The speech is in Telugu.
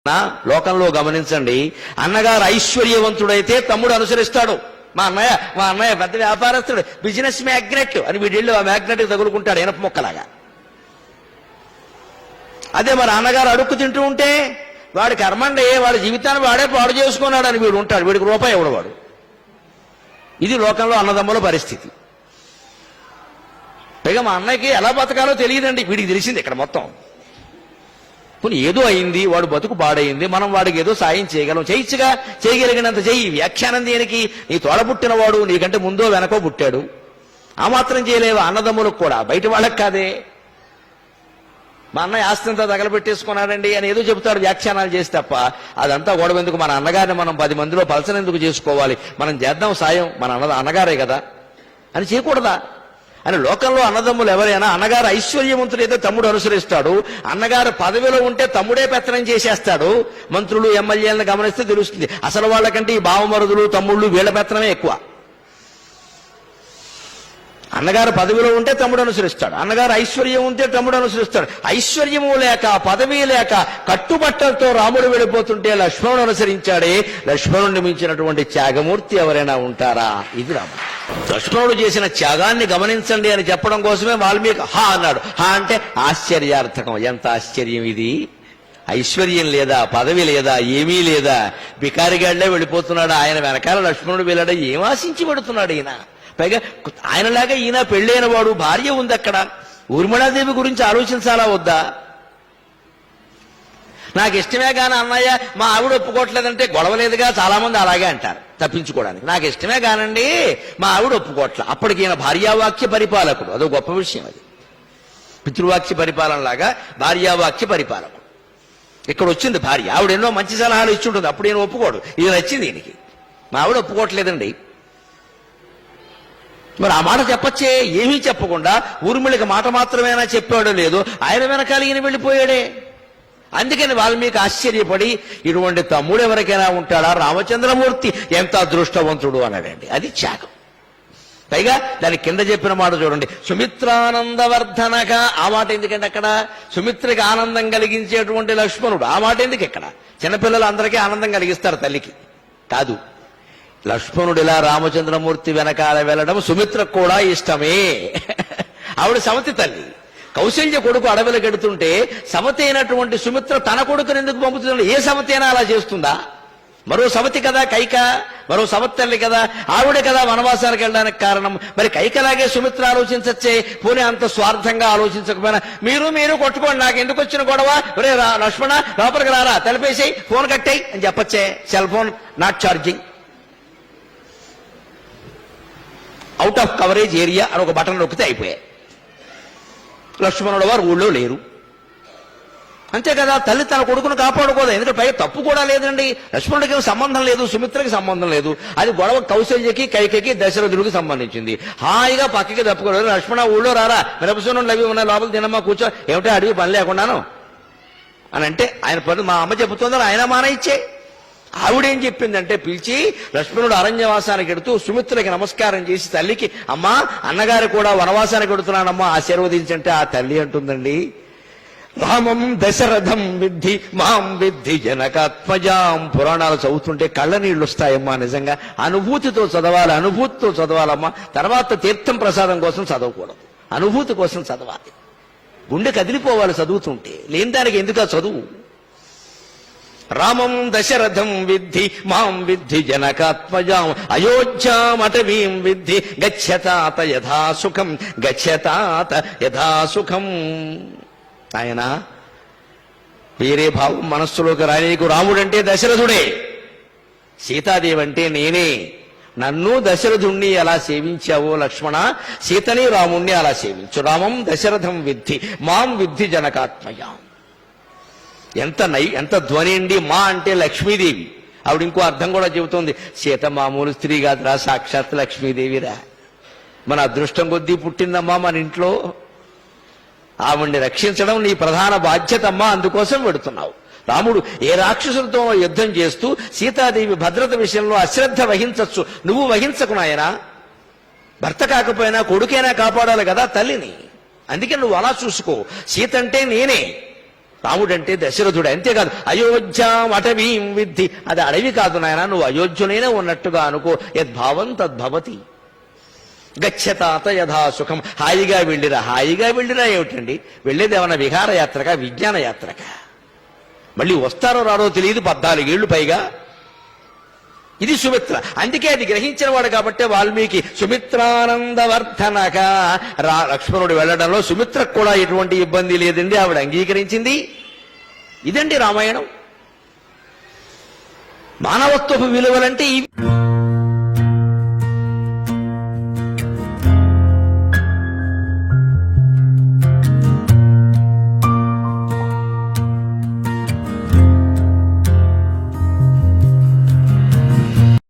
లోకంలో గమనించండి, అన్నగారు ఐశ్వర్యవంతుడైతే తమ్ముడు అనుసరిస్తాడు. మా అన్నయ్య పెద్ద వ్యాపారస్తుడు, బిజినెస్ మ్యాగ్నెట్ అని వీడిళ్ళు ఆ మ్యాగ్నెట్ తగులుకుంటాడు ఇనప మొక్కలాగా. అదే మరి అన్నగారు అడుక్కు తింటూ ఉంటే వాడి కర్మండి, వాడి జీవితాన్ని వాడే పాడు చేసుకున్నాడు అని వీడు ఉంటాడు, వీడికి రూపాయి ఎవడు వాడు. ఇది లోకంలో అన్నదమ్ముల పరిస్థితి. పైగా మా అన్నయ్యకి ఎలా బతకాలో తెలియదండి, వీడికి తెలిసింది ఇక్కడ మొత్తం. కొన్ని ఏదో అయింది, వాడు బతుకు పాడైంది, మనం వాడికి ఏదో సాయం చేయగలం, చేయొచ్చుగా, చేయగలిగినంత చెయ్యి. వ్యాఖ్యానం దేనికి? నీ తోడబుట్టినవాడు నీకంటే ముందో వెనకో పుట్టాడు, ఆ మాత్రం చేయలేవు. అన్నదమ్ములకు కూడా, బయట వాళ్ళకి కాదే. మా అన్నయ్య ఆస్తంతా తగలబెట్టేసుకున్నాడండి అని ఏదో చెబుతాడు వ్యాఖ్యానాలు చేసి తప్ప, అదంతా గొడవ ఎందుకు? మన అన్నగారిని మనం 10 మందిలో పలసనెందుకు చేసుకోవాలి? మనం చేద్దాం సాయం, మన అన్నగారే కదా అని చేయకూడదా అని. లోకంలో అన్నదమ్ములు ఎవరైనా, అన్నగారు ఐశ్వర్యవంతుడైతే తమ్ముడు అనుసరిస్తాడు, అన్నగారు పదవిలో ఉంటే తమ్ముడే పెత్తనం చేసేస్తాడు. మంత్రులు ఎమ్మెల్యేలను గమనిస్తే తెలుస్తుంది, అసలు వాళ్ళకంటే ఈ బావమరుదులు తమ్ముళ్ళు వీళ్ళ పెత్తనమే ఎక్కువ. అన్నగారు పదవిలో ఉంటే తమ్ముడు అనుసరిస్తాడు, అన్నగారు ఐశ్వర్యం ఉంటే తమ్ముడు అనుసరిస్తాడు. ఐశ్వర్యము లేక పదవి లేక కట్టుబట్టలతో రాముడు వెళ్ళిపోతుంటే లక్ష్మణుడు అనుసరించాడే. లక్ష్మణుడిని మించినటువంటి త్యాగమూర్తి ఎవరైనా ఉంటారా? ఇది రాముడు. లక్ష్మణుడు చేసిన త్యాగాన్ని గమనించండి అని చెప్పడం కోసమే వాల్మీకి హా అన్నాడు. హా అంటే ఆశ్చర్యార్థకం. ఎంత ఆశ్చర్యం ఇది! ఐశ్వర్యం లేదా, పదవి లేదా, ఏమీ లేదా, బికారిగాళ్లే వెళ్ళిపోతున్నాడు. ఆయన వెనకాల లక్ష్మణుడు వెళ్ళాడు. ఏం ఆశించి పెడుతున్నాడు ఈయన? పైగా ఆయనలాగా ఈయన పెళ్ళైన వాడు, భార్య ఉంది అక్కడ. ఊర్మిళాదేవి గురించి ఆలోచించాలా వద్దా? నాకు ఇష్టమే కానీ అన్నయ్య మా ఆవిడ ఒప్పుకోవట్లేదంటే గొడవలేదుగా. చాలా మంది అలాగే అంటారు తప్పించుకోవడానికి. నాకు ఇష్టమే కానండి మా ఆవిడ ఒప్పుకోవట్లే. అప్పటికి ఈయన భార్యావాక్య పరిపాలకుడు, అదో గొప్ప విషయం. అది పితృవాక్య పరిపాలనలాగా భార్యావాక్య పరిపాలకుడు. ఇక్కడ వచ్చింది భార్య, ఆవిడ ఎన్నో మంచి సలహాలు ఇచ్చి ఉంటుంది, అప్పుడు ఈయన ఒప్పుకోడు. ఇది నచ్చింది ఈయనకి, మా ఆవిడ ఒప్పుకోవట్లేదండి. మరి ఆ మాట చెప్పచ్చే, ఏమీ చెప్పకుండా ఊర్మిళకి మాట మాత్రమేనా చెప్పాడో లేదో, ఆయన వెనకాల ఈయన వెళ్ళిపోయాడే. అందుకని వాల్మీకి ఆశ్చర్యపడి, ఇటువంటి తమ్ముడు ఎవరికైనా ఉంటాడా? రామచంద్రమూర్తి ఎంత అదృష్టవంతుడు అన్నాడండి. అది త్యాగం. పైగా దాని కింద చెప్పిన మాట చూడండి, సుమిత్రానందవర్ధనగా. ఆ మాట ఎందుకంటే అక్కడ సుమిత్రకి ఆనందం కలిగించేటువంటి లక్ష్మణుడు. ఆ మాట ఎందుకు ఇక్కడ? చిన్నపిల్లలు అందరికీ ఆనందం కలిగిస్తారు, తల్లికి కాదు. లక్ష్మణుడు ఇలా రామచంద్రమూర్తి వెనకాల వెళ్ళడం సుమిత్రకు కూడా ఇష్టమే. ఆవిడ సవతి తల్లి. కౌశల్య కొడుకు అడవిలో గెడుతుంటే సవతి అయినటువంటి సుమిత్ర తన కొడుకుని ఎందుకు పంపుతుంది? ఏ సవతి అయినా అలా చేస్తుందా? మరో సవతి కదా కైక, మరో సవతి తల్లి కదా, ఆవిడే కదా వనవాసానికి వెళ్ళడానికి కారణం. మరి కైకలాగే సుమిత్ర ఆలోచించచ్చే, పోనీ అంత స్వార్థంగా ఆలోచించకపోయినా మీరు కొట్టుకోండి, నాకు ఎందుకు వచ్చిన గొడవ, ఒరే లక్ష్మణ లోపలికి రారా, తలిపేసేయి, ఫోన్ కట్టేయి అని చెప్పచ్చే. Cell phone not charging, out of coverage area అని ఒక బటన్ నొక్కితే అయిపోయాయి. లక్ష్మణుడు వారు ఊళ్ళో లేరు, అంతే కదా. తల్లి తన కొడుకును కాపాడుకోదు, ఎందుకంటే పైగా తప్పు కూడా లేదండి. లక్ష్మణుడికి సంబంధం లేదు, సుమిత్రకి సంబంధం లేదు. అది గొడవ కౌశల్యకి కైకకి దశరథుడికి సంబంధించింది. హాయిగా పక్కకి తప్పుకోలేదు. లక్ష్మణ ఊళ్ళో రారా, మిరపసూనులు అవి ఉన్న లోపల తినమ్మా, కూర్చో, ఏమిటో అడిగి పని లేకుండాను అని అంటే ఆయన పని మా అమ్మ చెబుతుందని ఆయన మానేయిచ్చే. ఆవిడేం చెప్పిందంటే, పిలిచి లక్ష్మణుడు అరణ్యవాసానికి ఎడుతూ సుమిత్రకి నమస్కారం చేసి తల్లికి, అమ్మా అన్నగారు కూడా వనవాసానికి ఎడుతున్నానమ్మా, ఆశీర్వదించంటే ఆ తల్లి అంటుందండి, రామం దశరథం విద్ధి మాం విద్ధి జనకాత్మజాం. పురాణాలు చదువుతుంటే కళ్ళ నీళ్లు వస్తాయమ్మా. నిజంగా అనుభూతితో చదవాలి, అనుభూతితో చదవాలమ్మా. తర్వాత తీర్థం ప్రసాదం కోసం చదవకూడదు, అనుభూతి కోసం చదవాలి. గుండె కదిలిపోవాలి చదువుతుంటే, లేని దానికి ఎందుకు చదువు? రామం దశరథం విద్ధి మాం విద్ధి జనకాత్మజాం అయోధ్యామటవీం విద్ధి గచ్చతాత యథాసుఖం గచ్చతాత యథాసుఖం. ఆయన వేరే భావం మనస్సులోకి రానీకు. రాముడంటే దశరథుడే, సీతాదేవి అంటే నేనే. నన్ను దశరథుణ్ణి ఎలా సేవించావో లక్ష్మణ, సీతని రాముణ్ణి అలా సేవించు. రామం దశరథం విద్ధి మాం విద్ధి జనకాత్మజాం. ఎంత ధ్వని అండి. మా అంటే లక్ష్మీదేవి. ఆవిడ ఇంకో అర్థం కూడా చెబుతోంది, సీత మామూలు స్త్రీ కాదురా, సాక్షాత్ లక్ష్మీదేవిరా. మన అదృష్టం కొద్దీ పుట్టిందమ్మా మన ఇంట్లో, ఆవిడ్ని రక్షించడం నీ ప్రధాన బాధ్యతమ్మా, అందుకోసం పెడుతున్నావు. రాముడు ఏ రాక్షసులతో యుద్ధం చేస్తూ సీతాదేవి భద్రత విషయంలో అశ్రద్ధ వహించచ్చు, నువ్వు వహించకు నాయనా. భర్త కాకపోయినా కొడుకైనా కాపాడాలి కదా తల్లిని. అందుకే నువ్వు అలా చూసుకో. సీత అంటే నేనే, రాముడంటే దశరథుడు. అంతేకాదు అయోధ్యాం అటవీం విద్ధి, అది అడవి కాదు నాయన, నువ్వు అయోధ్యనైనా ఉన్నట్టుగా అనుకో. యద్భావం తద్భవతి. గచ్చతాత యథా సుఖం. హాయిగా వెళ్ళిరా. హాయిగా వెళ్ళిరా ఏమిటండి? వెళ్ళేది ఏమన్నా విహారయాత్రక, విజ్ఞాన యాత్రక? మళ్ళీ వస్తారో రారో తెలియదు, 14 ఏళ్లు పైగా. ఇది సుమిత్ర. అందుకే అది గ్రహించిన వాడు కాబట్టి వాల్మీకి సుమిత్రానందవర్ధనక. లక్ష్మణుడు వెళ్లడంలో సుమిత్రకు కూడా ఎటువంటి ఇబ్బంది లేదండి, ఆవిడ అంగీకరించింది. ఇదండి రామాయణం. మానవత్వపు విలువలంటే ఇవి.